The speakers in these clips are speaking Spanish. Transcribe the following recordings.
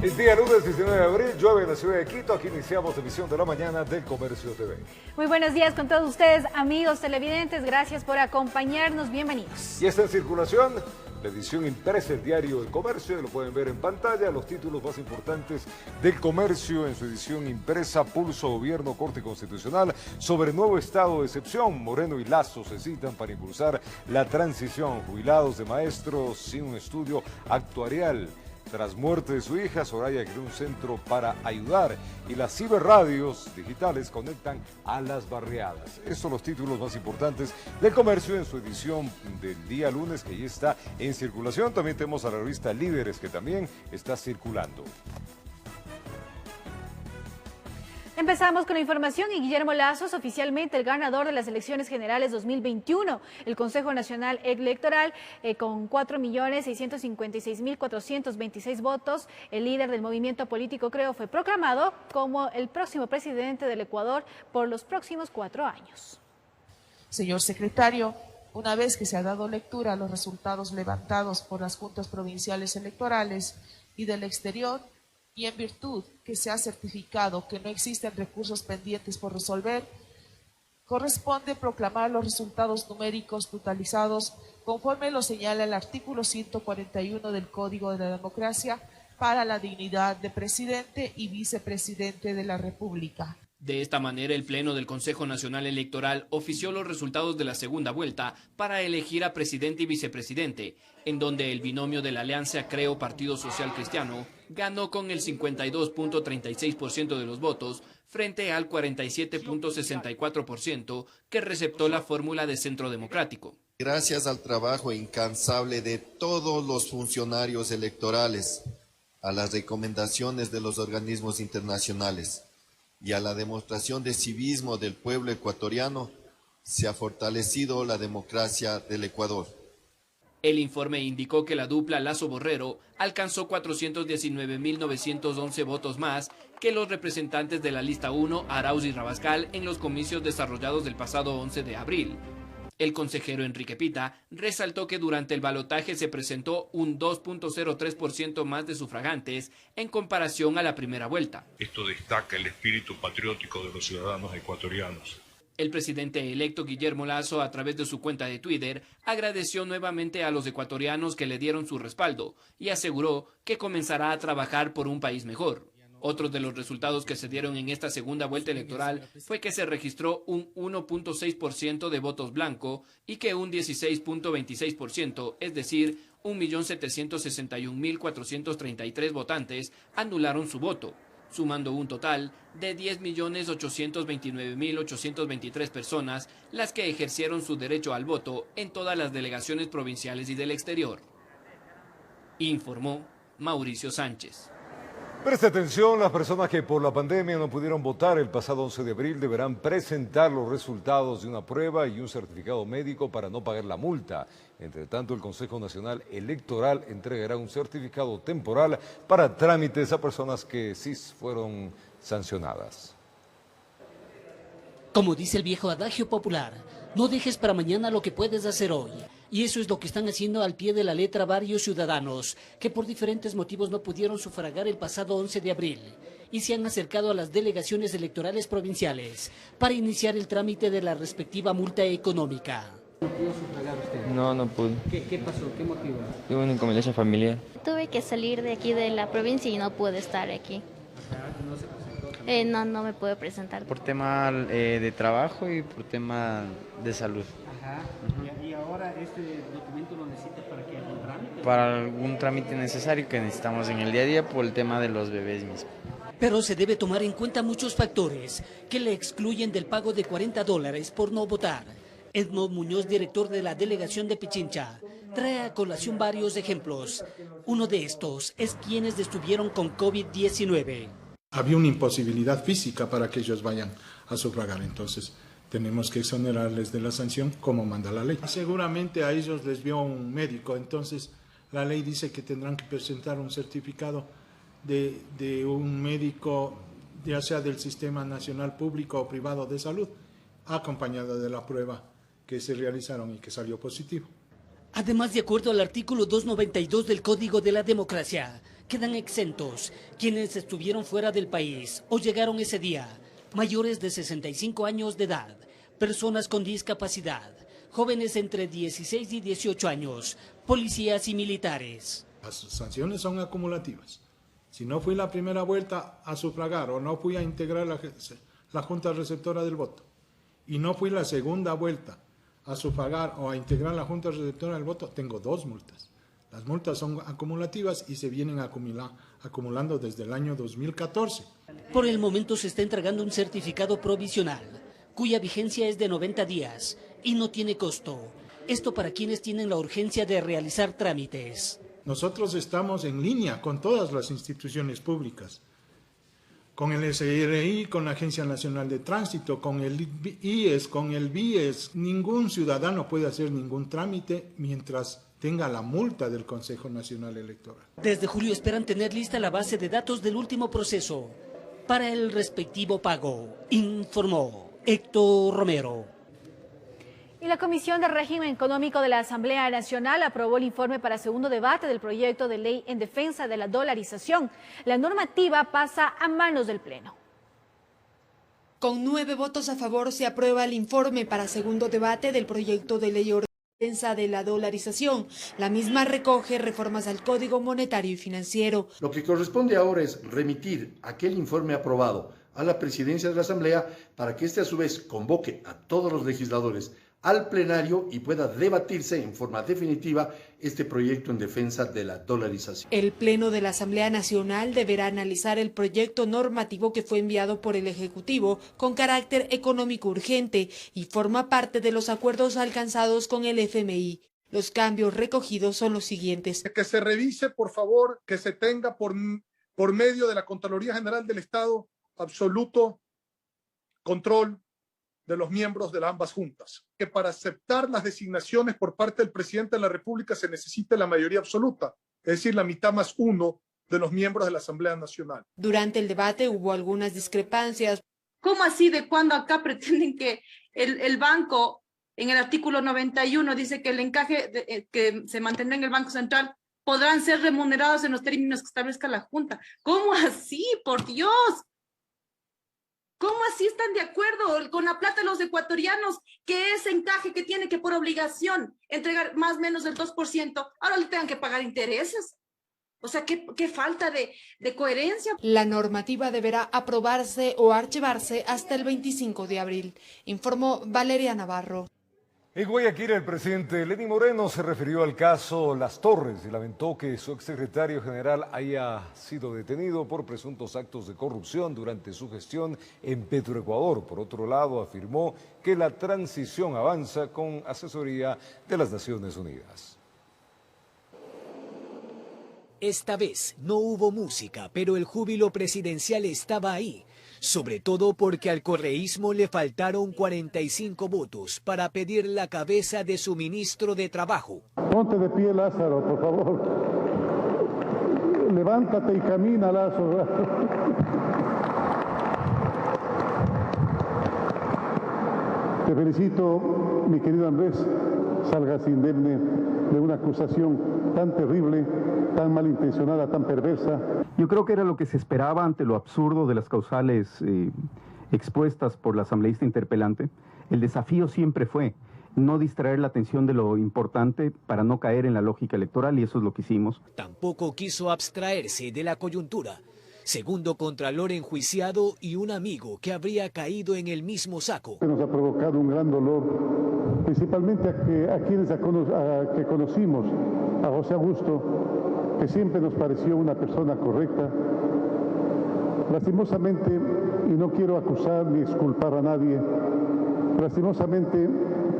Es día lunes 19 de abril, llueve en la ciudad de Quito. Aquí iniciamos la emisión de la mañana del Comercio TV. Muy buenos días con todos ustedes, amigos televidentes. Gracias por acompañarnos. Bienvenidos. Y está en circulación la edición impresa del diario El Comercio. Lo pueden ver en pantalla. Los títulos más importantes del Comercio en su edición impresa. Pulso Gobierno Corte Constitucional sobre nuevo estado de excepción. Moreno y Lazo se citan para impulsar la transición. Jubilados de maestros sin un estudio actuarial. Tras muerte de su hija, Soraya creó un centro para ayudar y las ciberradios digitales conectan a las barriadas. Estos son los títulos más importantes del Comercio en su edición del día lunes, que ya está en circulación. También tenemos a la revista Líderes, que también está circulando. Empezamos con la información y Guillermo Lazo es oficialmente el ganador de las elecciones generales 2021. El Consejo Nacional Electoral, con 4.656.426 votos, el líder del movimiento político Creo fue proclamado como el próximo presidente del Ecuador por los próximos 4 años. Señor secretario, una vez que se ha dado lectura a los resultados levantados por las juntas provinciales electorales y del exterior, y en virtud que se ha certificado que no existen recursos pendientes por resolver, corresponde proclamar los resultados numéricos totalizados conforme lo señala el artículo 141 del Código de la Democracia para la dignidad de presidente y vicepresidente de la República. De esta manera, el Pleno del Consejo Nacional Electoral ofició los resultados de la segunda vuelta para elegir a presidente y vicepresidente, en donde el binomio de la alianza Creo Partido Social Cristiano ganó con el 52.36% de los votos frente al 47.64% que receptó la fórmula de Centro Democrático. Gracias al trabajo incansable de todos los funcionarios electorales, a las recomendaciones de los organismos internacionales y a la demostración de civismo del pueblo ecuatoriano, se ha fortalecido la democracia del Ecuador. El informe indicó que la dupla Lazo-Borrero alcanzó 419.911 votos más que los representantes de la lista 1, Arauz y Rabascal, en los comicios desarrollados del pasado 11 de abril. El consejero Enrique Pita resaltó que durante el balotaje se presentó un 2.03% más de sufragantes en comparación a la primera vuelta. Esto destaca el espíritu patriótico de los ciudadanos ecuatorianos. El presidente electo Guillermo Lazo, a través de su cuenta de Twitter, agradeció nuevamente a los ecuatorianos que le dieron su respaldo y aseguró que comenzará a trabajar por un país mejor. Otros de los resultados que se dieron en esta segunda vuelta electoral fue que se registró un 1.6% de votos blanco y que un 16.26%, es decir, 1.761.433 votantes, anularon su voto, sumando un total de 10.829.823 personas las que ejercieron su derecho al voto en todas las delegaciones provinciales y del exterior. Informó Mauricio Sánchez. Preste atención, las personas que por la pandemia no pudieron votar el pasado 11 de abril deberán presentar los resultados de una prueba y un certificado médico para no pagar la multa. Entre tanto, el Consejo Nacional Electoral entregará un certificado temporal para trámites a personas que sí fueron sancionadas. Como dice el viejo adagio popular, no dejes para mañana lo que puedes hacer hoy. Y eso es lo que están haciendo al pie de la letra varios ciudadanos que por diferentes motivos no pudieron sufragar el pasado 11 de abril y se han acercado a las delegaciones electorales provinciales para iniciar el trámite de la respectiva multa económica. ¿No pudo sufragar usted? No pude. ¿Qué pasó? ¿Qué motivo? Tuve una inconveniencia familiar. Tuve que salir de aquí de la provincia y no pude estar aquí. ¿No se presentó? No me pude presentar. Por tema de trabajo y por tema de salud. Ajá. ¿Y ahora este documento lo necesita para qué? ¿Algún trámite? Para algún trámite necesario que necesitamos en el día a día por el tema de los bebés mismos. Pero se debe tomar en cuenta muchos factores que le excluyen del pago de $40 por no votar. Edmond Muñoz, director de la delegación de Pichincha, trae a colación varios ejemplos. Uno de estos es quienes estuvieron con COVID-19. Había una imposibilidad física para que ellos vayan a sufragar, entonces tenemos que exonerarles de la sanción como manda la ley. Seguramente a ellos les vio un médico, entonces la ley dice que tendrán que presentar un certificado de un médico, ya sea del Sistema Nacional Público o Privado de Salud, acompañado de la prueba que se realizaron y que salió positivo. Además, de acuerdo al artículo 292 del Código de la Democracia, Quedan exentos quienes estuvieron fuera del país o llegaron ese día, mayores de 65 años de edad, personas con discapacidad, jóvenes entre 16 y 18 años, policías y militares. Las sanciones son acumulativas. Si no fui la primera vuelta a sufragar o no fui a integrar la Junta Receptora del voto y no fui la segunda vuelta a sufragar o a integrar la Junta Receptora del voto, tengo 2 multas. Las multas son acumulativas y se vienen acumulando desde el año 2014. Por el momento se está entregando un certificado provisional, cuya vigencia es de 90 días y no tiene costo. Esto para quienes tienen la urgencia de realizar trámites. Nosotros estamos en línea con todas las instituciones públicas, con el SRI, con la Agencia Nacional de Tránsito, con el IES, con el BIES. Ningún ciudadano puede hacer ningún trámite mientras tenga la multa del Consejo Nacional Electoral. Desde julio esperan tener lista la base de datos del último proceso para el respectivo pago, informó Héctor Romero. Y la Comisión de Régimen Económico de la Asamblea Nacional aprobó el informe para segundo debate del proyecto de ley en defensa de la dolarización. La normativa pasa a manos del Pleno. Con 9 votos a favor se aprueba el informe para segundo debate del proyecto de ley en defensa de la dolarización. La misma recoge reformas al Código Monetario y Financiero. Lo que corresponde ahora es remitir aquel informe aprobado a la Presidencia de la Asamblea para que éste a su vez convoque a todos los legisladores al plenario y pueda debatirse en forma definitiva este proyecto en defensa de la dolarización. El Pleno de la Asamblea Nacional deberá analizar el proyecto normativo que fue enviado por el Ejecutivo con carácter económico urgente y forma parte de los acuerdos alcanzados con el FMI. Los cambios recogidos son los siguientes. Que se revise, por favor, que se tenga por medio de la Contraloría General del Estado absoluto control de los miembros de ambas juntas, que para aceptar las designaciones por parte del presidente de la República se necesite la mayoría absoluta, es decir, la mitad más 1 de los miembros de la Asamblea Nacional. Durante el debate hubo algunas discrepancias. ¿Cómo así de cuándo acá pretenden que el banco, en el artículo 91, dice que el encaje que se mantendrá en el Banco Central podrán ser remunerados en los términos que establezca la Junta? ¿Cómo así? ¡Por Dios! ¿Cómo así están de acuerdo con la plata de los ecuatorianos que ese encaje que tiene que por obligación entregar más o menos del 2%, ahora le tengan que pagar intereses? O sea, qué falta de coherencia. La normativa deberá aprobarse o archivarse hasta el 25 de abril, informó Valeria Navarro. En Guayaquil, el presidente Lenín Moreno se refirió al caso Las Torres y lamentó que su exsecretario general haya sido detenido por presuntos actos de corrupción durante su gestión en Petroecuador. Por otro lado, afirmó que la transición avanza con asesoría de las Naciones Unidas. Esta vez no hubo música, pero el júbilo presidencial estaba ahí. Sobre todo porque al correísmo le faltaron 45 votos para pedir la cabeza de su ministro de Trabajo. Ponte de pie, Lázaro, por favor. Levántate y camina, Lázaro. Te felicito, mi querido Andrés. Salgas indemne de una acusación tan terrible, tan malintencionada, tan perversa. Yo creo que era lo que se esperaba ante lo absurdo de las causales expuestas por la asambleísta interpelante. El desafío siempre fue no distraer la atención de lo importante para no caer en la lógica electoral, y eso es lo que hicimos. Tampoco quiso abstraerse de la coyuntura. Segundo contralor enjuiciado y un amigo que habría caído en el mismo saco. Nos ha provocado un gran dolor, principalmente a quienes que conocimos, a José Augusto, que siempre nos pareció una persona correcta. Lastimosamente, y no quiero acusar ni exculpar a nadie, lastimosamente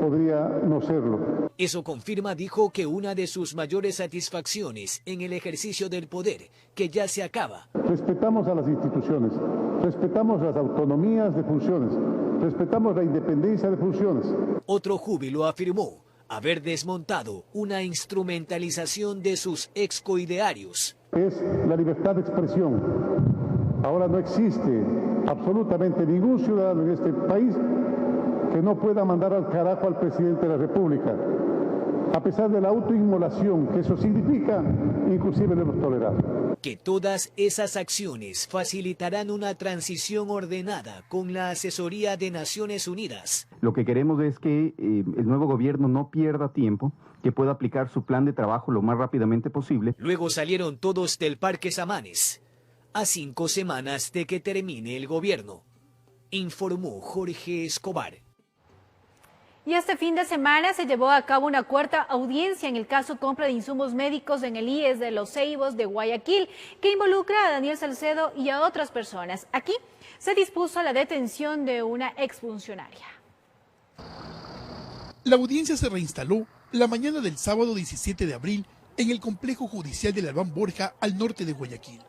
podría no serlo. Eso confirma, dijo, que una de sus mayores satisfacciones en el ejercicio del poder, que ya se acaba. Respetamos a las instituciones, respetamos las autonomías de funciones, respetamos la independencia de funciones. Otro júbilo afirmó haber desmontado una instrumentalización de sus excoidearios. Es la libertad de expresión. Ahora no existe absolutamente ningún ciudadano en este país que no pueda mandar al carajo al presidente de la República. a pesar de la autoinmolación que eso significa, inclusive lo hemos tolerado. Que todas esas acciones facilitarán una transición ordenada con la asesoría de Naciones Unidas. Lo que queremos es que el nuevo gobierno no pierda tiempo, que pueda aplicar su plan de trabajo lo más rápidamente posible. Luego salieron todos del Parque Samanes, a 5 semanas de que termine el gobierno, informó Jorge Escobar. Y este fin de semana se llevó a cabo una cuarta audiencia en el caso compra de insumos médicos en el IES de Los Ceibos de Guayaquil, que involucra a Daniel Salcedo y a otras personas. Aquí se dispuso la detención de una exfuncionaria. La audiencia se reinstaló la mañana del sábado 17 de abril en el complejo judicial del Albán Borja, al norte de Guayaquil.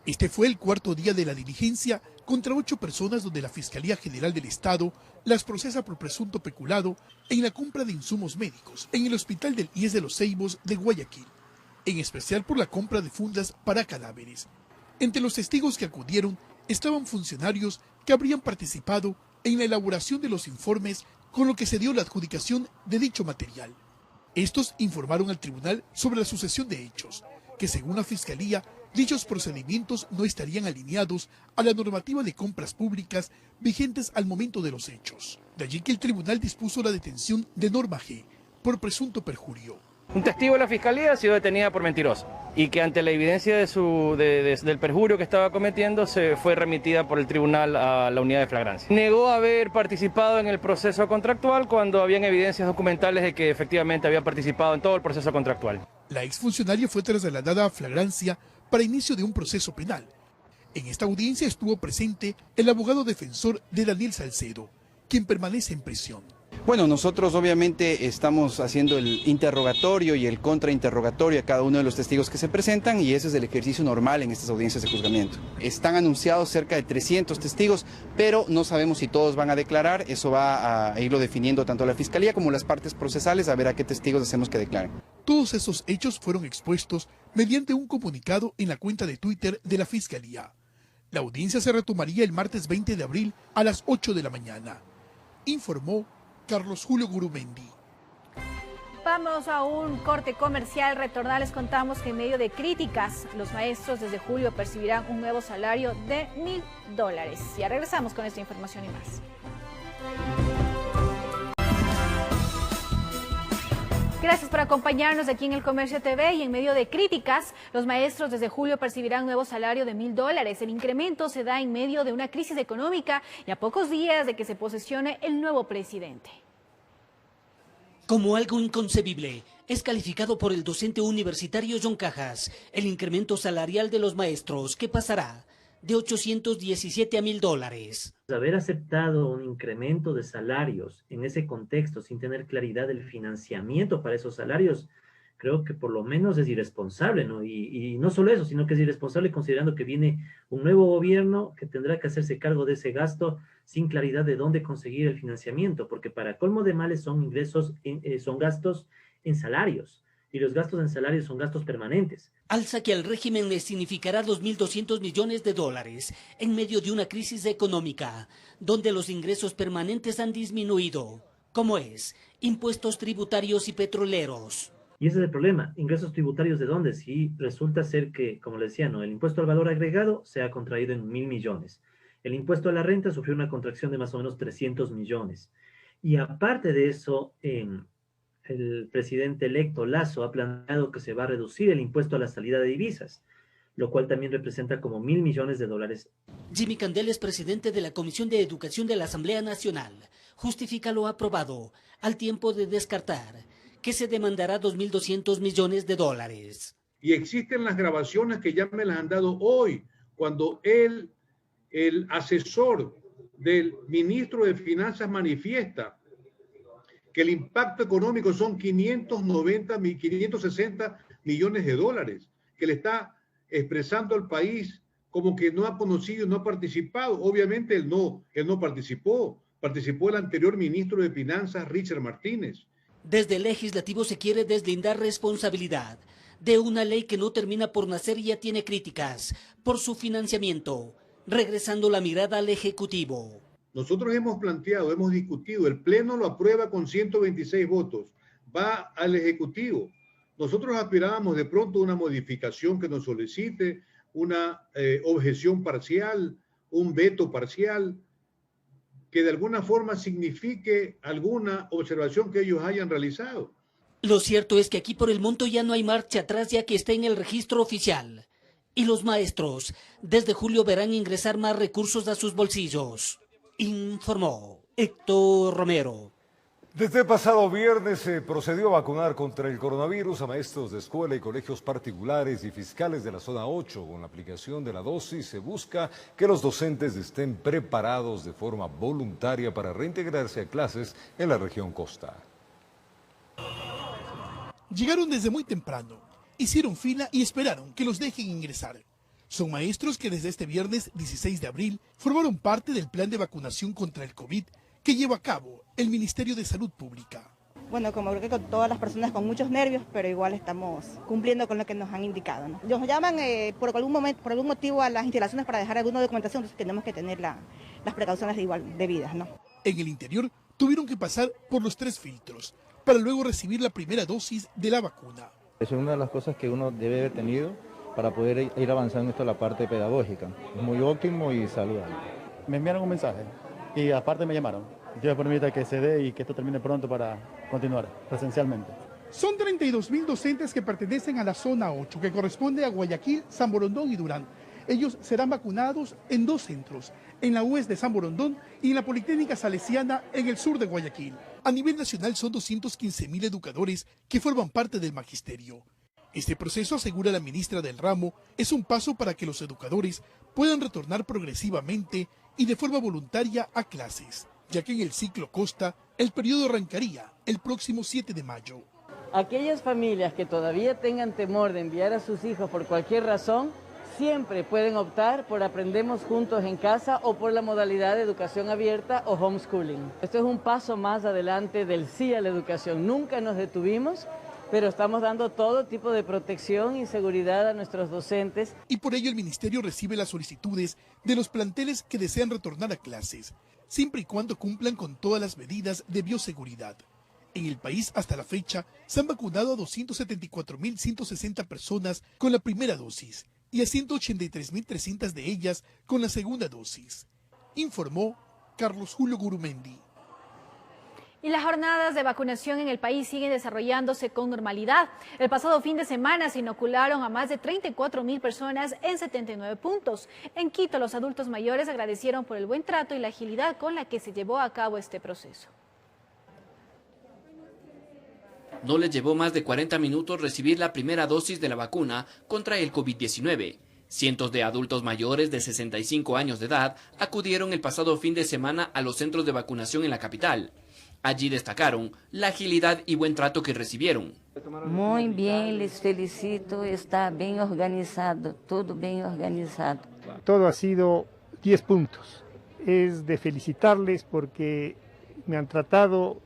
Este fue el cuarto día de la diligencia contra 8 personas donde la Fiscalía General del Estado las procesa por presunto peculado en la compra de insumos médicos en el hospital del IES de Los Ceibos de Guayaquil, en especial por la compra de fundas para cadáveres. Entre los testigos que acudieron estaban funcionarios que habrían participado en la elaboración de los informes con lo que se dio la adjudicación de dicho material. Estos informaron al tribunal sobre la sucesión de hechos, que según la Fiscalía, dichos procedimientos no estarían alineados a la normativa de compras públicas vigentes al momento de los hechos. De allí que el tribunal dispuso la detención de Norma G. por presunto perjurio. Un testigo de la Fiscalía ha sido detenida por mentirosa y que ante la evidencia del perjurio que estaba cometiendo se fue remitida por el tribunal a la unidad de flagrancia. Negó haber participado en el proceso contractual cuando habían evidencias documentales de que efectivamente había participado en todo el proceso contractual. La exfuncionaria fue trasladada a flagrancia para inicio de un proceso penal. En esta audiencia estuvo presente el abogado defensor de Daniel Salcedo, quien permanece en prisión. Bueno, nosotros obviamente estamos haciendo el interrogatorio y el contrainterrogatorio a cada uno de los testigos que se presentan y ese es el ejercicio normal en estas audiencias de juzgamiento. Están anunciados cerca de 300 testigos, pero no sabemos si todos van a declarar, eso va a irlo definiendo tanto la Fiscalía como las partes procesales, a ver a qué testigos hacemos que declaren. Todos esos hechos fueron expuestos mediante un comunicado en la cuenta de Twitter de la Fiscalía. La audiencia se retomaría el martes 20 de abril a las 8 de la mañana, informó Carlos Julio Gurumendi. Vamos a un corte comercial. Retornar, les contamos que en medio de críticas, los maestros desde julio percibirán un nuevo salario de $1.000. Ya regresamos con esta información y más. Gracias por acompañarnos aquí en El Comercio TV. Y en medio de críticas, los maestros desde julio percibirán un nuevo salario de $1.000. El incremento se da en medio de una crisis económica y a pocos días de que se posesione el nuevo presidente. Como algo inconcebible, es calificado por el docente universitario John Cajas el incremento salarial de los maestros, que pasará de 817 a $1.000. Haber aceptado un incremento de salarios en ese contexto sin tener claridad del financiamiento para esos salarios, creo que por lo menos es irresponsable, ¿no? Y no solo eso, sino que es irresponsable considerando que viene un nuevo gobierno que tendrá que hacerse cargo de ese gasto sin claridad de dónde conseguir el financiamiento, porque para colmo de males son ingresos, son gastos en salarios. Y los gastos en salarios son gastos permanentes. Alza que al régimen le significará $2.200 millones en medio de una crisis económica, donde los ingresos permanentes han disminuido, como es impuestos tributarios y petroleros. Y ese es el problema. ¿Ingresos tributarios de dónde? Si resulta ser que, como le decía, ¿no?, el impuesto al valor agregado se ha contraído en 1.000 millones. El impuesto a la renta sufrió una contracción de más o menos 300 millones. Y aparte de eso, el presidente electo Lasso ha planteado que se va a reducir el impuesto a la salida de divisas, lo cual también representa como $1.000 millones. Jimmy Candel es presidente de la Comisión de Educación de la Asamblea Nacional. Justifica lo aprobado, al tiempo de descartar que se demandará $2.200 millones. Y existen las grabaciones que ya me las han dado hoy, cuando el asesor del ministro de Finanzas manifiesta que el impacto económico son 560 millones de dólares, que le está expresando al país como que no ha conocido, no ha participado. Obviamente él no participó el anterior ministro de Finanzas, Richard Martínez. Desde el legislativo se quiere deslindar responsabilidad de una ley que no termina por nacer y ya tiene críticas por su financiamiento, regresando la mirada al Ejecutivo. Nosotros hemos planteado, hemos discutido, el Pleno lo aprueba con 126 votos. va al Ejecutivo. Nosotros aspirábamos de pronto a una modificación que nos solicite, una objeción parcial, un veto parcial, que de alguna forma signifique alguna observación que ellos hayan realizado. Lo cierto es que aquí por el monto ya no hay marcha atrás, ya que está en el registro oficial. Y los maestros desde julio verán ingresar más recursos a sus bolsillos, informó Héctor Romero. Desde el pasado viernes se procedió a vacunar contra el coronavirus a maestros de escuela y colegios particulares y fiscales de la zona 8. Con la aplicación de la dosis se busca que los docentes estén preparados de forma voluntaria para reintegrarse a clases en la región costa. Llegaron desde muy temprano, hicieron fila y esperaron que los dejen ingresar. Son maestros que desde este viernes 16 de abril formaron parte del plan de vacunación contra el COVID que lleva a cabo el Ministerio de Salud Pública. Bueno, como creo que con todas las personas con muchos nervios, pero igual estamos cumpliendo con lo que nos han indicado, ¿no? Nos llaman por algún motivo a las instalaciones para dejar alguna documentación, entonces tenemos que tener las precauciones debidas, ¿no? En el interior tuvieron que pasar por los 3 filtros para luego recibir la primera dosis de la vacuna. Es una de las cosas que uno debe haber tenido para poder ir avanzando esto en la parte pedagógica. Es muy óptimo y saludable. Me enviaron un mensaje y aparte me llamaron. Dios permita que se dé y que esto termine pronto para continuar presencialmente. Son 32.000 docentes que pertenecen a la zona 8, que corresponde a Guayaquil, San Borondón y Durán. Ellos serán vacunados en 2 centros, en la UES de San Borondón y en la Politécnica Salesiana en el sur de Guayaquil. A nivel nacional son 215.000 educadores que forman parte del magisterio. Este proceso, asegura la ministra del ramo, es un paso para que los educadores puedan retornar progresivamente y de forma voluntaria a clases, ya que en el ciclo Costa el periodo arrancaría el próximo 7 de mayo. Aquellas familias que todavía tengan temor de enviar a sus hijos por cualquier razón, siempre pueden optar por Aprendemos Juntos en Casa o por la modalidad de educación abierta o homeschooling. Esto es un paso más adelante del sí a la educación. Nunca nos detuvimos, pero estamos dando todo tipo de protección y seguridad a nuestros docentes. Y por ello el ministerio recibe las solicitudes de los planteles que desean retornar a clases, siempre y cuando cumplan con todas las medidas de bioseguridad. En el país, hasta la fecha, se han vacunado a 274.160 personas con la primera dosis y a 183.300 de ellas con la segunda dosis, informó Carlos Julio Gurumendi. Y las jornadas de vacunación en el país siguen desarrollándose con normalidad. El pasado fin de semana se inocularon a más de 34.000 personas en 79 puntos. En Quito, los adultos mayores agradecieron por el buen trato y la agilidad con la que se llevó a cabo este proceso. No les llevó más de 40 minutos recibir la primera dosis de la vacuna contra el COVID-19. Cientos de adultos mayores de 65 años de edad acudieron el pasado fin de semana a los centros de vacunación en la capital. Allí destacaron la agilidad y buen trato que recibieron. Muy bien, les felicito, está bien organizado, todo bien organizado. Todo ha sido 10 puntos. Es de felicitarles porque me han tratado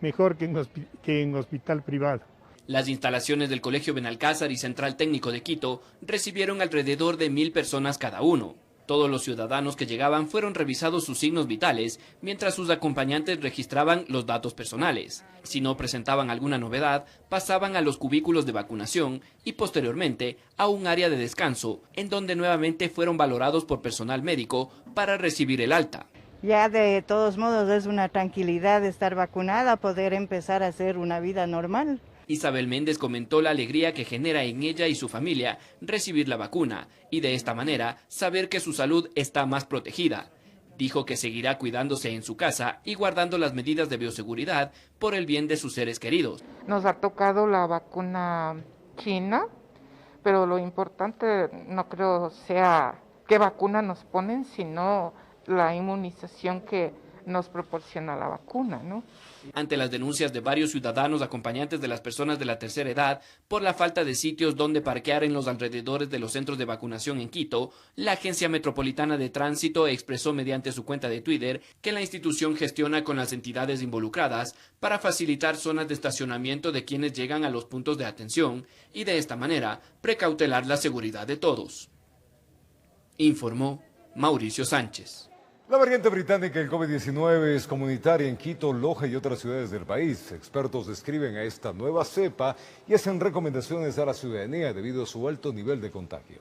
mejor que en hospital privado. Las instalaciones del Colegio Benalcázar y Central Técnico de Quito recibieron alrededor de 1.000 personas cada uno. Todos los ciudadanos que llegaban fueron revisados sus signos vitales, mientras sus acompañantes registraban los datos personales. Si no presentaban alguna novedad, pasaban a los cubículos de vacunación y posteriormente a un área de descanso, en donde nuevamente fueron valorados por personal médico para recibir el alta. Ya de todos modos es una tranquilidad estar vacunada, poder empezar a hacer una vida normal. Isabel Méndez comentó la alegría que genera en ella y su familia recibir la vacuna y de esta manera saber que su salud está más protegida. Dijo que seguirá cuidándose en su casa y guardando las medidas de bioseguridad por el bien de sus seres queridos. Nos ha tocado la vacuna china, pero lo importante no creo sea qué vacuna nos ponen, sino la inmunización que nos proporciona la vacuna, ¿no? Ante las denuncias de varios ciudadanos acompañantes de las personas de la tercera edad por la falta de sitios donde parquear en los alrededores de los centros de vacunación en Quito, la Agencia Metropolitana de Tránsito expresó mediante su cuenta de Twitter que la institución gestiona con las entidades involucradas para facilitar zonas de estacionamiento de quienes llegan a los puntos de atención y de esta manera precautelar la seguridad de todos. Informó Mauricio Sánchez. La variante británica del COVID-19 es comunitaria en Quito, Loja y otras ciudades del país. Expertos describen a esta nueva cepa y hacen recomendaciones a la ciudadanía debido a su alto nivel de contagio.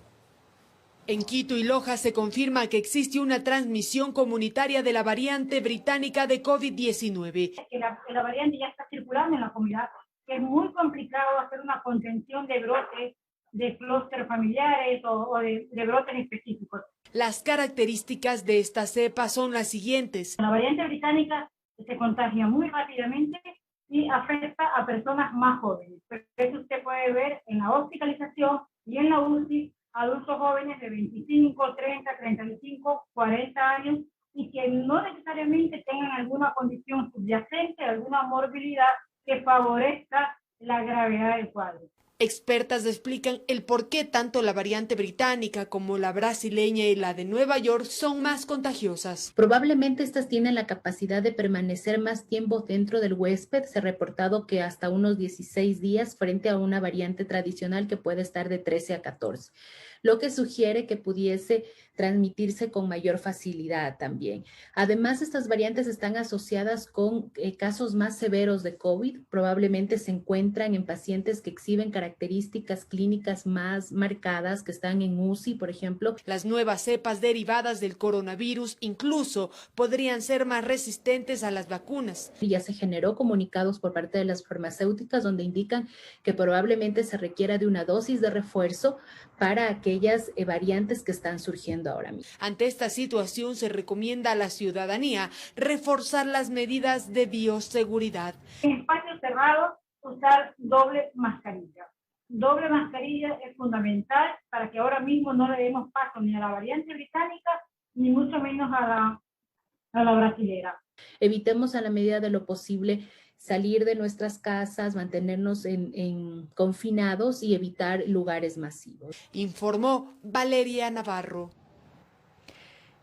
En Quito y Loja se confirma que existe una transmisión comunitaria de la variante británica de COVID-19. La variante ya está circulando en la comunidad. Es muy complicado hacer una contención de brotes, de clústeres familiares o de brotes específicos. Las características de esta cepa son las siguientes. La variante británica se contagia muy rápidamente y afecta a personas más jóvenes. Eso usted puede ver en la hospitalización y en la UCI, adultos jóvenes de 25, 30, 35, 40 años y que no necesariamente tengan alguna condición subyacente, alguna morbilidad que favorezca la gravedad del cuadro. Expertas explican el por qué tanto la variante británica como la brasileña y la de Nueva York son más contagiosas. Probablemente estas tienen la capacidad de permanecer más tiempo dentro del huésped. Se ha reportado que hasta unos 16 días frente a una variante tradicional que puede estar de 13 a 14, lo que sugiere que pudiese transmitirse con mayor facilidad también. Además, estas variantes están asociadas con casos más severos de COVID. Probablemente se encuentran en pacientes que exhiben características clínicas más marcadas, que están en UCI, por ejemplo. Las nuevas cepas derivadas del coronavirus incluso podrían ser más resistentes a las vacunas. Y ya se generó comunicados por parte de las farmacéuticas donde indican que probablemente se requiera de una dosis de refuerzo para aquellas variantes que están surgiendo ahora mismo. Ante esta situación se recomienda a la ciudadanía reforzar las medidas de bioseguridad. En espacios cerrados, usar doble mascarilla. Doble mascarilla es fundamental para que ahora mismo no le demos paso ni a la variante británica, ni mucho menos a la brasilera. Evitemos a la medida de lo posible salir de nuestras casas, mantenernos confinados y evitar lugares masivos. Informó Valeria Navarro.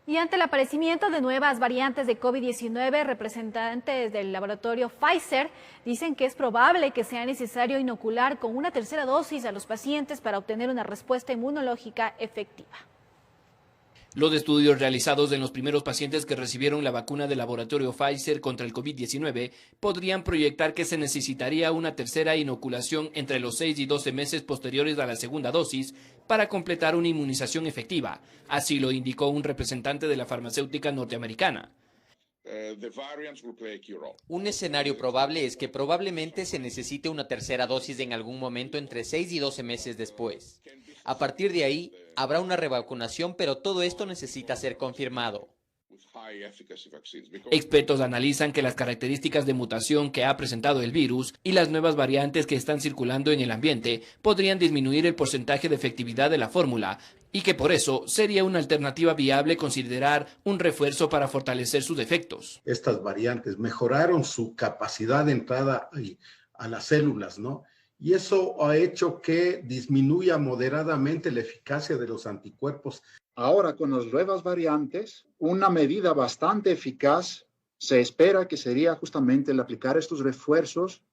Y ante el aparecimiento de nuevas variantes de COVID-19, representantes del laboratorio Pfizer dicen que es probable que sea necesario inocular con una tercera dosis a los pacientes para obtener una respuesta inmunológica efectiva. Los estudios realizados en los primeros pacientes que recibieron la vacuna del laboratorio Pfizer contra el COVID-19 podrían proyectar que se necesitaría una tercera inoculación entre los 6 y 12 meses posteriores a la segunda dosis para completar una inmunización efectiva. Así lo indicó un representante de la farmacéutica norteamericana. Un escenario probable es que probablemente se necesite una tercera dosis en algún momento entre 6 y 12 meses después. A partir de ahí, habrá una revacunación, pero todo esto necesita ser confirmado. Expertos analizan que las características de mutación que ha presentado el virus y las nuevas variantes que están circulando en el ambiente podrían disminuir el porcentaje de efectividad de la fórmula y que por eso sería una alternativa viable considerar un refuerzo para fortalecer sus efectos. Estas variantes mejoraron su capacidad de entrada a las células, ¿no? Y eso ha hecho que disminuya moderadamente la eficacia de los anticuerpos. Ahora, con las nuevas variantes, una medida bastante eficaz se espera que sería justamente el aplicar estos refuerzos,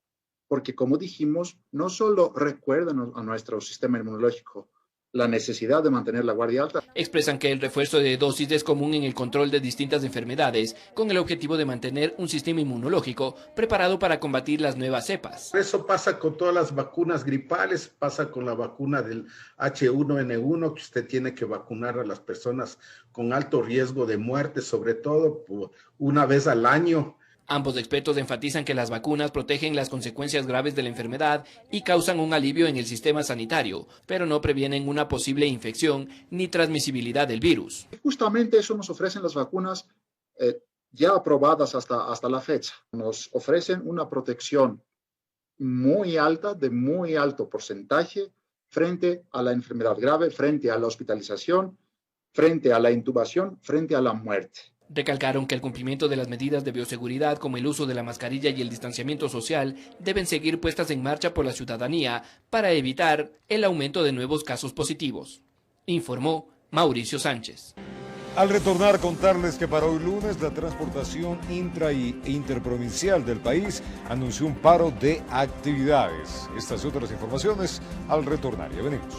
porque como dijimos, no solo recuerdan a nuestro sistema inmunológico la necesidad de mantener la guardia alta. Expresan que el refuerzo de dosis es común en el control de distintas enfermedades, con el objetivo de mantener un sistema inmunológico preparado para combatir las nuevas cepas. Eso pasa con todas las vacunas gripales, pasa con la vacuna del H1N1, que usted tiene que vacunar a las personas con alto riesgo de muerte, sobre todo una vez al año. Ambos expertos enfatizan que las vacunas protegen las consecuencias graves de la enfermedad y causan un alivio en el sistema sanitario, pero no previenen una posible infección ni transmisibilidad del virus. Justamente eso nos ofrecen las vacunas ya aprobadas hasta la fecha. Nos ofrecen una protección muy alta, de muy alto porcentaje, frente a la enfermedad grave, frente a la hospitalización, frente a la intubación, frente a la muerte. Recalcaron que el cumplimiento de las medidas de bioseguridad como el uso de la mascarilla y el distanciamiento social deben seguir puestas en marcha por la ciudadanía para evitar el aumento de nuevos casos positivos, informó Mauricio Sánchez. Al retornar, contarles que para hoy lunes la transportación intra e interprovincial del país anunció un paro de actividades. Estas y otras informaciones al retornar. Ya venimos.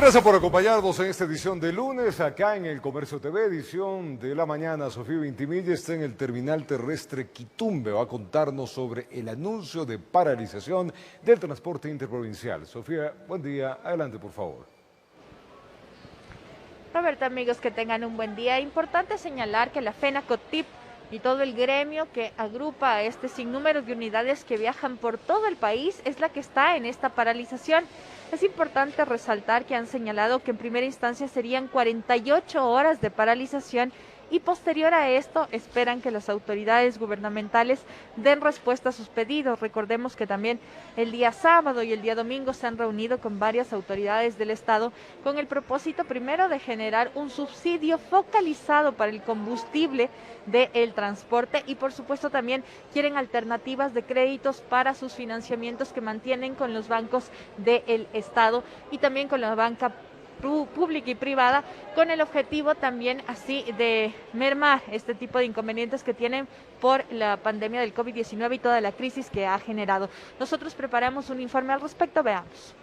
Gracias por acompañarnos en esta edición de lunes, acá en el Comercio TV, edición de la mañana. Sofía Vintimilla está en el terminal terrestre Quitumbe, va a contarnos sobre el anuncio de paralización del transporte interprovincial. Sofía, buen día, adelante por favor. Roberto, amigos, que tengan un buen día. Importante señalar que la FENACOTIP y todo el gremio que agrupa a este sinnúmero de unidades que viajan por todo el país es la que está en esta paralización. Es importante resaltar que han señalado que en primera instancia serían 48 horas de paralización y posterior a esto esperan que las autoridades gubernamentales den respuesta a sus pedidos. Recordemos que también el día sábado y el día domingo se han reunido con varias autoridades del Estado con el propósito primero de generar un subsidio focalizado para el combustible del transporte y por supuesto también quieren alternativas de créditos para sus financiamientos que mantienen con los bancos del Estado y también con la banca pública y privada, con el objetivo también así de mermar este tipo de inconvenientes que tienen por la pandemia del COVID-19 y toda la crisis que ha generado. Nosotros preparamos un informe al respecto, veamos.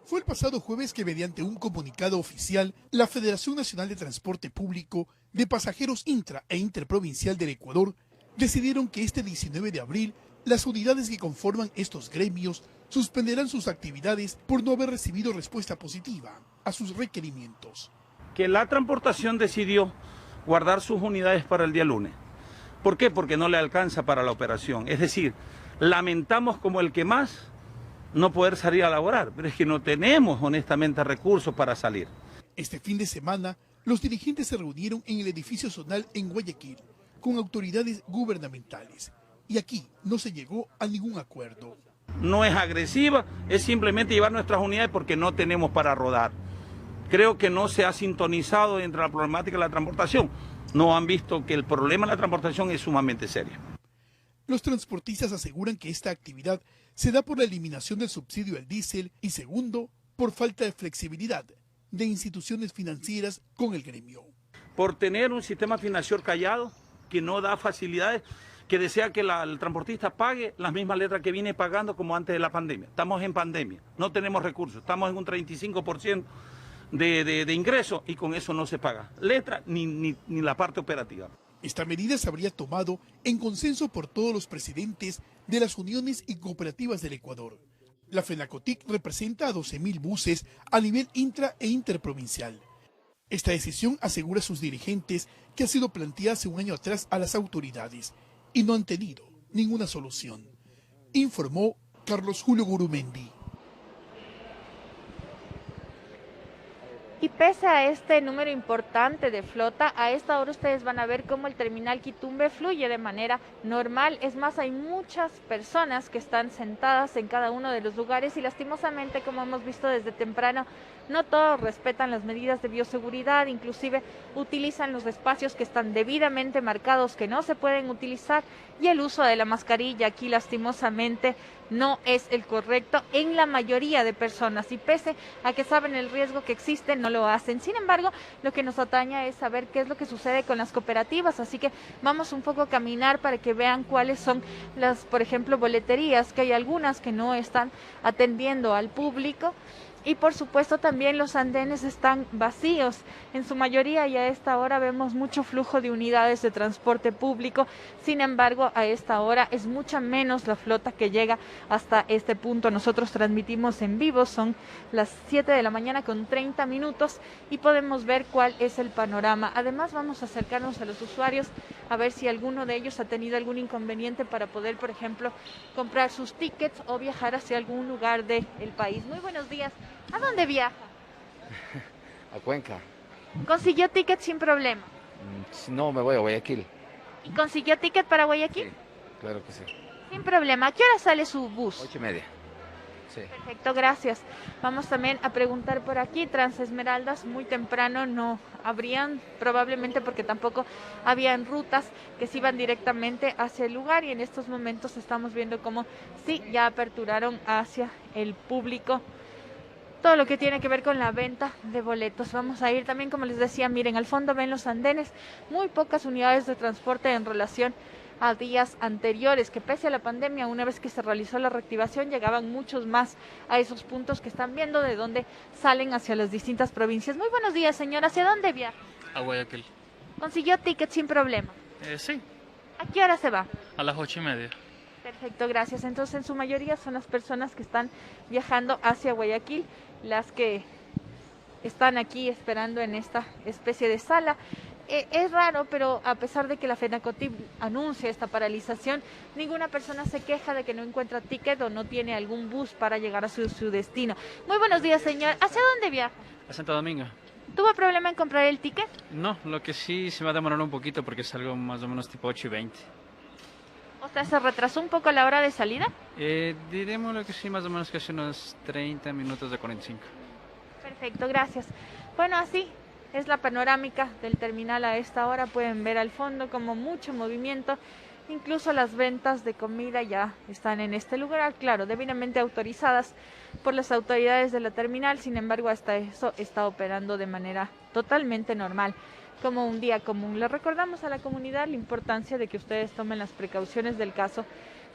Fue el pasado jueves que mediante un comunicado oficial, la Federación Nacional de Transporte Público de Pasajeros Intra e Interprovincial del Ecuador decidieron que este 19 de abril las unidades que conforman estos gremios suspenderán sus actividades por no haber recibido respuesta positiva a sus requerimientos. Que la transportación decidió guardar sus unidades para el día lunes. ¿Por qué? Porque no le alcanza para la operación. Es decir, lamentamos como el que más no poder salir a laborar, pero es que no tenemos honestamente recursos para salir. Este fin de semana, los dirigentes se reunieron en el edificio zonal en Guayaquil con autoridades gubernamentales y aquí no se llegó a ningún acuerdo. No es agresiva, es simplemente llevar nuestras unidades porque no tenemos para rodar. Creo que no se ha sintonizado entre la problemática de la transportación. No han visto que el problema de la transportación es sumamente serio. Los transportistas aseguran que esta actividad se da por la eliminación del subsidio al diésel y segundo, por falta de flexibilidad de instituciones financieras con el gremio. Por tener un sistema financiero callado que no da facilidades, que desea que el transportista pague las mismas letras que viene pagando como antes de la pandemia. Estamos en pandemia, no tenemos recursos, estamos en un 35% de ingresos y con eso no se paga letra ni la parte operativa. Esta medida se habría tomado en consenso por todos los presidentes de las uniones y cooperativas del Ecuador. La FENACOTIC representa a 12.000 buses a nivel intra e interprovincial. Esta decisión asegura a sus dirigentes que ha sido planteada hace un año atrás a las autoridades y no han tenido ninguna solución, informó Carlos Julio Gurumendi. Y pese a este número importante de flota, a esta hora ustedes van a ver cómo el terminal Quitumbe fluye de manera normal. Es más, hay muchas personas que están sentadas en cada uno de los lugares y lastimosamente, como hemos visto desde temprano, no todos respetan las medidas de bioseguridad, inclusive utilizan los espacios que están debidamente marcados que no se pueden utilizar y el uso de la mascarilla aquí lastimosamente no es el correcto en la mayoría de personas y pese a que saben el riesgo que existe no lo hacen. Sin embargo, lo que nos atañe es saber qué es lo que sucede con las cooperativas, así que vamos un poco a caminar para que vean cuáles son las, por ejemplo, boleterías, que hay algunas que no están atendiendo al público. Y por supuesto también los andenes están vacíos, en su mayoría y a esta hora vemos mucho flujo de unidades de transporte público, sin embargo a esta hora es mucha menos la flota que llega hasta este punto. Nosotros transmitimos en vivo, son las 7 de la mañana con 30 minutos y podemos ver cuál es el panorama. Además vamos a acercarnos a los usuarios a ver si alguno de ellos ha tenido algún inconveniente para poder, por ejemplo, comprar sus tickets o viajar hacia algún lugar del país. Muy buenos días. ¿A dónde viaja? A Cuenca. ¿Consiguió ticket sin problema? No, me voy a Guayaquil. ¿Y consiguió ticket para Guayaquil? Sí, claro que sí. Sin problema. ¿A qué hora sale su bus? 8:30. Sí. Perfecto, gracias. Vamos también a preguntar por aquí. Transesmeraldas muy temprano no habrían, probablemente porque tampoco habían rutas que se iban directamente hacia el lugar y en estos momentos estamos viendo cómo sí, ya aperturaron hacia el público todo lo que tiene que ver con la venta de boletos. Vamos a ir también, como les decía, miren, al fondo ven los andenes, muy pocas unidades de transporte en relación a días anteriores, que pese a la pandemia, una vez que se realizó la reactivación, llegaban muchos más a esos puntos que están viendo de dónde salen hacia las distintas provincias. Muy buenos días, señora. ¿Hacia dónde viaja? A Guayaquil. ¿Consiguió ticket sin problema? Sí. ¿A qué hora se va? A las 8:30. Perfecto, gracias. Entonces, en su mayoría son las personas que están viajando hacia Guayaquil, las que están aquí esperando en esta especie de sala. Es raro, pero a pesar de que la FENACOTIP anuncia esta paralización, ninguna persona se queja de que no encuentra ticket o no tiene algún bus para llegar a su destino. Muy buenos días, señor. ¿Hacia dónde viaja? A Santo Domingo. ¿Tuvo problema en comprar el ticket? No, lo que sí se va a demorar un poquito porque salgo más o menos tipo 8:20. O sea, ¿se retrasó un poco la hora de salida? Diremos lo que sí, más o menos que hace unos 30 minutos de 45. Perfecto, gracias. Bueno, así es la panorámica del terminal a esta hora. Pueden ver al fondo como mucho movimiento. Incluso las ventas de comida ya están en este lugar, claro, debidamente autorizadas por las autoridades de la terminal. Sin embargo, hasta eso está operando de manera totalmente normal, como un día común. Le recordamos a la comunidad la importancia de que ustedes tomen las precauciones del caso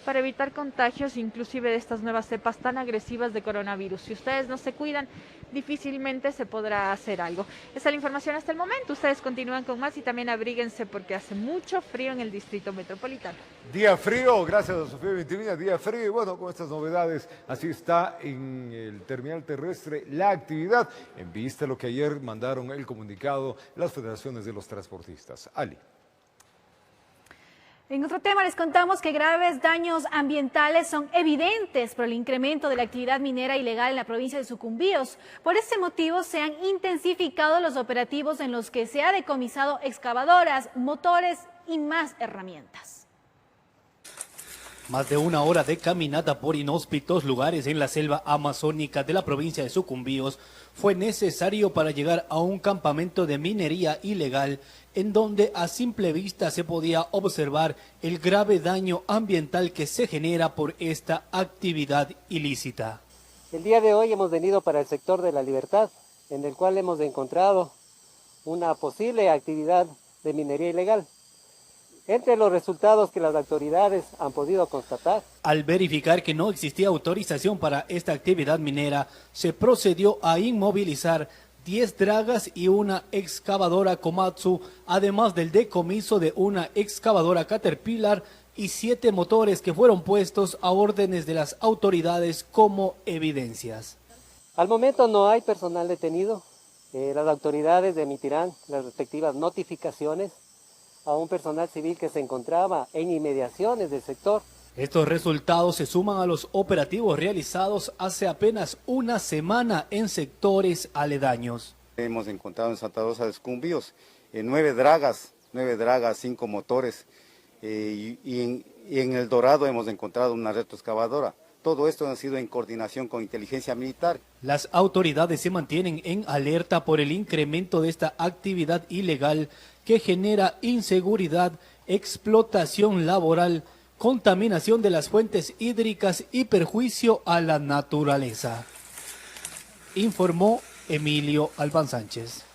para evitar contagios, inclusive de estas nuevas cepas tan agresivas de coronavirus. Si ustedes no se cuidan, difícilmente se podrá hacer algo. Esa es la información hasta el momento. Ustedes continúan con más y también abríguense porque hace mucho frío en el Distrito Metropolitano. Día frío, gracias a Sofía Ventimilla, día frío. Y bueno, con estas novedades, así está en el terminal terrestre la actividad, en vista de lo que ayer mandaron el comunicado las federaciones de los transportistas. Ali. En otro tema les contamos que graves daños ambientales son evidentes por el incremento de la actividad minera ilegal en la provincia de Sucumbíos. Por este motivo se han intensificado los operativos en los que se ha decomisado excavadoras, motores y más herramientas. Más de una hora de caminata por inhóspitos lugares en la selva amazónica de la provincia de Sucumbíos fue necesario para llegar a un campamento de minería ilegal en donde a simple vista se podía observar el grave daño ambiental que se genera por esta actividad ilícita. El día de hoy hemos venido para el sector de La Libertad, en el cual hemos encontrado una posible actividad de minería ilegal. Entre los resultados que las autoridades han podido constatar. Al verificar que no existía autorización para esta actividad minera, se procedió a inmovilizar 10 dragas y una excavadora Komatsu, además del decomiso de una excavadora Caterpillar y 7 motores que fueron puestos a órdenes de las autoridades como evidencias. Al momento no hay personal detenido. Las autoridades emitirán las respectivas notificaciones a un personal civil que se encontraba en inmediaciones del sector. Estos resultados se suman a los operativos realizados hace apenas una semana en sectores aledaños. Hemos encontrado en Santa Rosa de Sucumbíos 9 dragas, 5 motores y en El Dorado hemos encontrado una retroexcavadora. Todo esto ha sido en coordinación con inteligencia militar. Las autoridades se mantienen en alerta por el incremento de esta actividad ilegal que genera inseguridad, explotación laboral, contaminación de las fuentes hídricas y perjuicio a la naturaleza. Informó Emilio Albán Sánchez.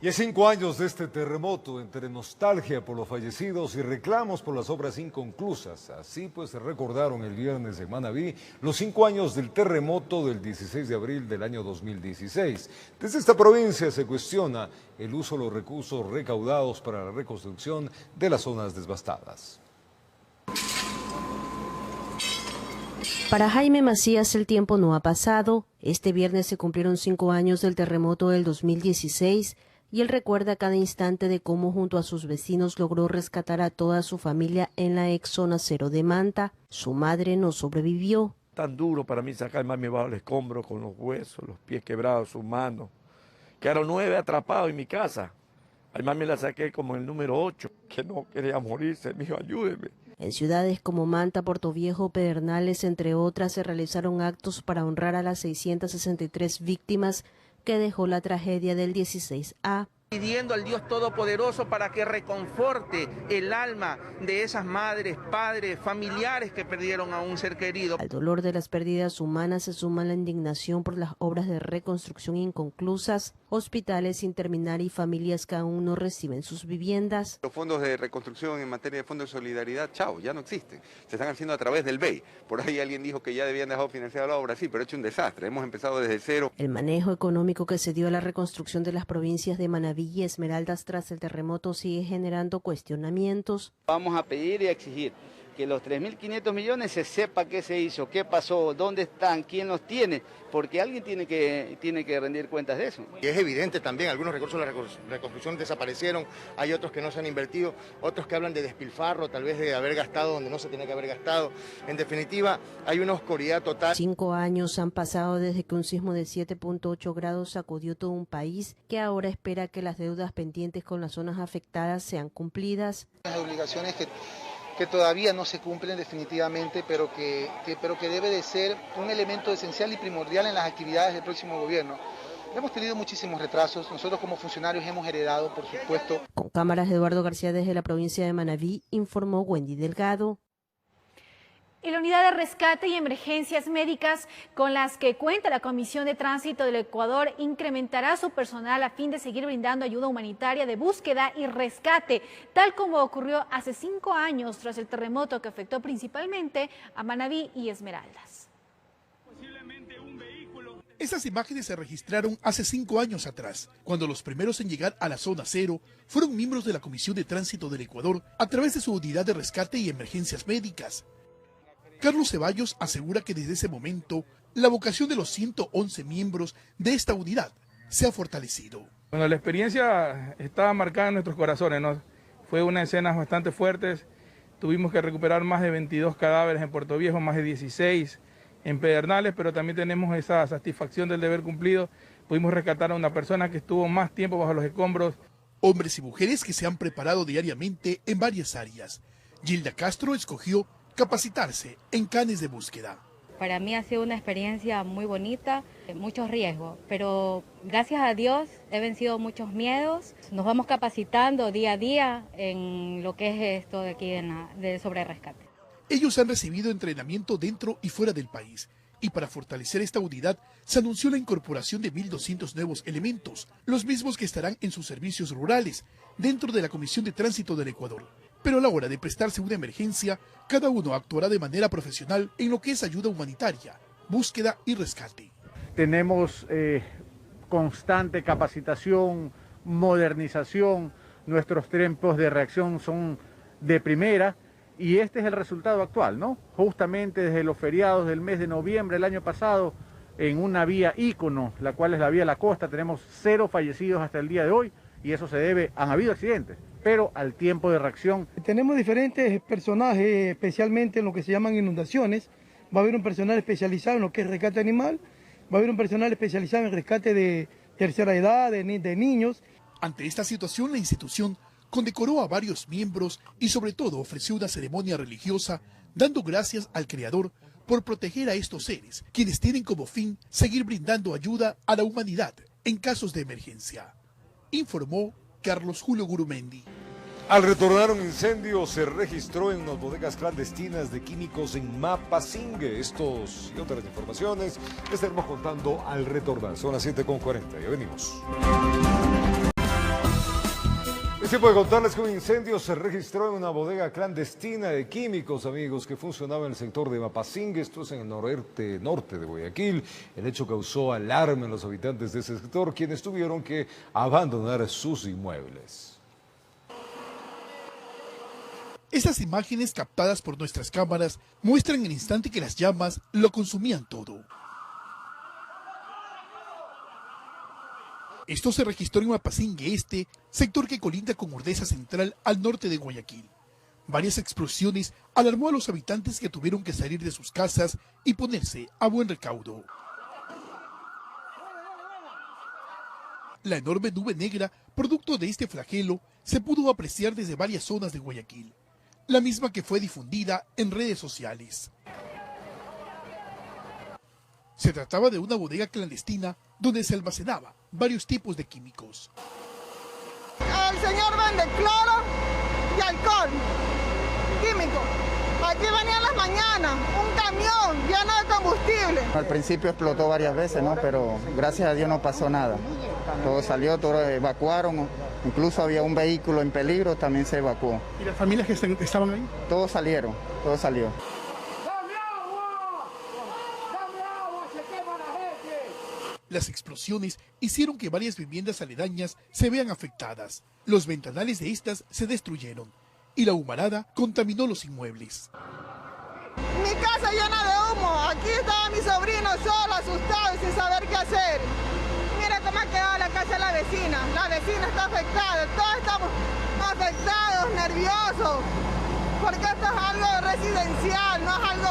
Y a 5 años de este terremoto, entre nostalgia por los fallecidos y reclamos por las obras inconclusas, así pues se recordaron el viernes en Manabí los 5 años del terremoto del 16 de abril del año 2016. Desde esta provincia se cuestiona el uso de los recursos recaudados para la reconstrucción de las zonas devastadas. Para Jaime Macías el tiempo no ha pasado. Este viernes se cumplieron 5 años del terremoto del 2016 y él recuerda a cada instante de cómo junto a sus vecinos logró rescatar a toda su familia en la ex zona 0 de Manta. Su madre no sobrevivió. Tan duro para mí sacar a mami bajo el escombro con los huesos, los pies quebrados, sus manos. Quedaron 9 atrapados en mi casa. A mami la saqué como el número 8, que no quería morirse. Me dijo, ayúdeme. En ciudades como Manta, Portoviejo, Pedernales, entre otras, se realizaron actos para honrar a las 663 víctimas que dejó la tragedia del 16A. Pidiendo al Dios Todopoderoso para que reconforte el alma de esas madres, padres, familiares que perdieron a un ser querido. Al dolor de las pérdidas humanas se suma la indignación por las obras de reconstrucción inconclusas, hospitales sin terminar y familias que aún no reciben sus viviendas. Los fondos de reconstrucción en materia de fondos de solidaridad, chao, ya no existen. Se están haciendo a través del BEI. Por ahí alguien dijo que ya debían dejar financiada la obra, sí, pero ha hecho un desastre. Hemos empezado desde cero. El manejo económico que se dio a la reconstrucción de las provincias de Manabí y Esmeraldas tras el terremoto sigue generando cuestionamientos. Vamos a pedir y a exigir que los 3.500 millones se sepa qué se hizo, qué pasó, dónde están, quién los tiene, porque alguien tiene que rendir cuentas de eso. Y es evidente también, algunos recursos de la reconstrucción desaparecieron, hay otros que no se han invertido, otros que hablan de despilfarro, tal vez de haber gastado donde no se tenía que haber gastado. En definitiva, hay una oscuridad total. 5 años han pasado desde que un sismo de 7.8 grados sacudió todo un país que ahora espera que las deudas pendientes con las zonas afectadas sean cumplidas. Las obligaciones que todavía no se cumplen definitivamente, pero que debe de ser un elemento esencial y primordial en las actividades del próximo gobierno. Hemos tenido muchísimos retrasos, nosotros como funcionarios hemos heredado, por supuesto. Con cámaras, Eduardo García desde la provincia de Manabí, informó Wendy Delgado. Y la unidad de rescate y emergencias médicas con las que cuenta la Comisión de Tránsito del Ecuador incrementará su personal a fin de seguir brindando ayuda humanitaria de búsqueda y rescate, tal como ocurrió hace 5 años tras el terremoto que afectó principalmente a Manabí y Esmeraldas. Estas imágenes se registraron hace 5 años atrás, cuando los primeros en llegar a la zona cero fueron miembros de la Comisión de Tránsito del Ecuador a través de su unidad de rescate y emergencias médicas. Carlos Ceballos asegura que desde ese momento, la vocación de los 111 miembros de esta unidad se ha fortalecido. Bueno, la experiencia estaba marcada en nuestros corazones, ¿no? Fue una escena bastante fuerte. Tuvimos que recuperar más de 22 cadáveres en Puerto Viejo, más de 16 en Pedernales, pero también tenemos esa satisfacción del deber cumplido. Pudimos rescatar a una persona que estuvo más tiempo bajo los escombros. Hombres y mujeres que se han preparado diariamente en varias áreas. Gilda Castro escogió capacitarse en canes de búsqueda. Para mí ha sido una experiencia muy bonita, muchos riesgos, pero gracias a Dios he vencido muchos miedos. Nos vamos capacitando día a día en lo que es esto de aquí de sobre rescate. Ellos han recibido entrenamiento dentro y fuera del país, y para fortalecer esta unidad se anunció la incorporación de 1.200 nuevos elementos, los mismos que estarán en sus servicios rurales, dentro de la Comisión de Tránsito del Ecuador. Pero a la hora de prestarse una emergencia, cada uno actuará de manera profesional en lo que es ayuda humanitaria, búsqueda y rescate. Tenemos constante capacitación, modernización, nuestros tiempos de reacción son de primera y este es el resultado actual, ¿no? Justamente desde los feriados del mes de noviembre del año pasado, en una vía ícono, la cual es la vía La Costa, tenemos 0 fallecidos hasta el día de hoy y eso se debe, han habido accidentes, pero al tiempo de reacción. Tenemos diferentes personajes, especialmente en lo que se llaman inundaciones. Va a haber un personal especializado en lo que es rescate animal, va a haber un personal especializado en rescate de tercera edad, de niños. Ante esta situación, la institución condecoró a varios miembros y sobre todo ofreció una ceremonia religiosa, dando gracias al Creador por proteger a estos seres, quienes tienen como fin seguir brindando ayuda a la humanidad en casos de emergencia. Informó Carlos Julio Gurumendi. Al retornar un incendio se registró en unas bodegas clandestinas de químicos en Mapasingue. Estos y otras informaciones les estaremos contando al retornar. Son las 7:40. Ya venimos. Es tiempo de contarles que un incendio se registró en una bodega clandestina de químicos, amigos, que funcionaba en el sector de Mapasingue. Esto es en el norte de Guayaquil. El hecho causó alarma en los habitantes de ese sector, quienes tuvieron que abandonar sus inmuebles. Estas imágenes captadas por nuestras cámaras muestran el instante que las llamas lo consumían todo. Esto se registró en Mapasingue Este, sector que colinda con Urdesa Central al norte de Guayaquil. Varias explosiones alarmó a los habitantes que tuvieron que salir de sus casas y ponerse a buen recaudo. La enorme nube negra, producto de este flagelo, se pudo apreciar desde varias zonas de Guayaquil, la misma que fue difundida en redes sociales. Se trataba de una bodega clandestina donde se almacenaba varios tipos de químicos. señor vende cloro y alcohol químico. Aquí venía en las mañanas un camión lleno de combustible. Al principio explotó varias veces, ¿no? Pero gracias a Dios no pasó nada. Todo salió, todo evacuaron, incluso había un vehículo en peligro, también se evacuó. ¿Y las familias que estaban ahí? Todos salieron, todo salió. Las explosiones hicieron que varias viviendas aledañas se vean afectadas. Los ventanales de estas se destruyeron y la humarada contaminó los inmuebles. Mi casa llena de humo. Aquí estaba mi sobrino solo, asustado y sin saber qué hacer. Mira cómo ha quedado la casa de la vecina. La vecina está afectada. Todos estamos afectados, nerviosos. Porque esto es algo residencial, no es algo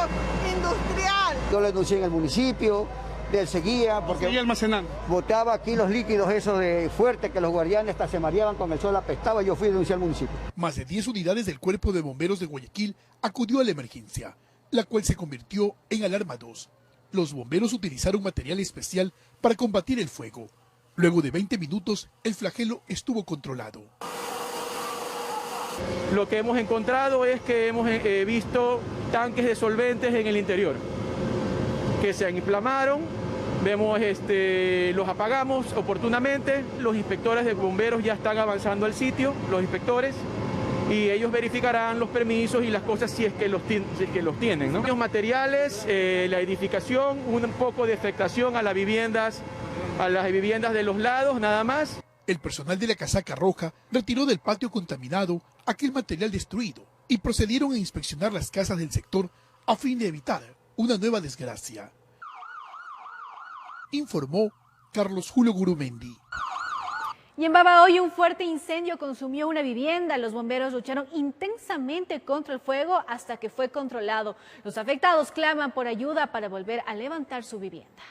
industrial. Yo le denuncié en el municipio, él seguía porque almacenando. Botaba aquí los líquidos esos de fuerte que los guardianes hasta se mareaban con el sol, apestaba. Yo fui a denunciar al municipio. Más de 10 unidades del Cuerpo de Bomberos de Guayaquil acudió a la emergencia, la cual se convirtió en alarma 2. Los bomberos utilizaron material especial para combatir el fuego. Luego de 20 minutos, el flagelo estuvo controlado. Lo que hemos encontrado es que hemos visto tanques de solventes en el interior que se inflamaron. Vemos, los apagamos oportunamente. Los inspectores de bomberos ya están avanzando al sitio, los inspectores, y ellos verificarán los permisos y las cosas si es que los tienen, ¿no? Los materiales, la edificación, un poco de afectación a las viviendas de los lados, nada más. El personal de la casaca roja retiró del patio contaminado aquel material destruido y procedieron a inspeccionar las casas del sector a fin de evitar una nueva desgracia. Informó Carlos Julio Gurumendi. Y en Babahoyo un fuerte incendio consumió una vivienda. Los bomberos lucharon intensamente contra el fuego hasta que fue controlado. Los afectados claman por ayuda para volver a levantar su vivienda.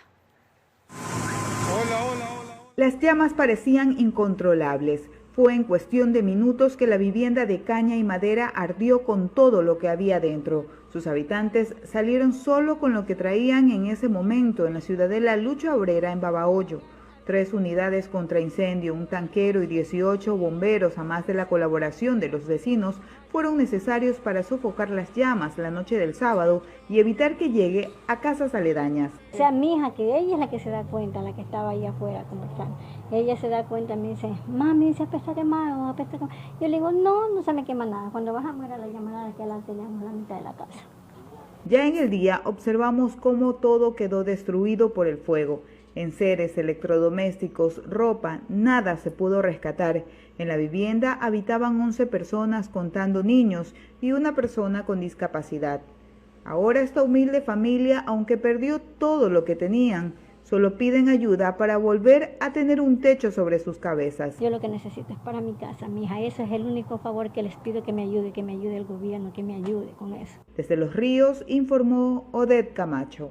Las llamas parecían incontrolables. Fue en cuestión de minutos que la vivienda de caña y madera ardió con todo lo que había dentro. Sus habitantes salieron solo con lo que traían en ese momento en la ciudadela Lucha Obrera en Babahoyo. 3 unidades contra incendio, un tanquero y 18 bomberos, a más de la colaboración de los vecinos, fueron necesarios para sofocar las llamas la noche del sábado y evitar que llegue a casas aledañas. O sea, mi hija, que ella es la que se da cuenta, la que estaba ahí afuera conversando. Ella se da cuenta, me dice, mami, dice, apesta quemado, apesta quemado. Yo le digo, no se me quema nada. Cuando bajamos era la llamada que la teníamos en la mitad de la casa. Ya en el día observamos cómo todo quedó destruido por el fuego. Enseres, electrodomésticos, ropa, nada se pudo rescatar. En la vivienda habitaban 11 personas contando niños y una persona con discapacidad. Ahora esta humilde familia, aunque perdió todo lo que tenían, solo piden ayuda para volver a tener un techo sobre sus cabezas. Yo lo que necesito es para mi casa, mi hija. Ese es el único favor que les pido, que me ayude el gobierno, que me ayude con eso. Desde Los Ríos informó Odette Camacho.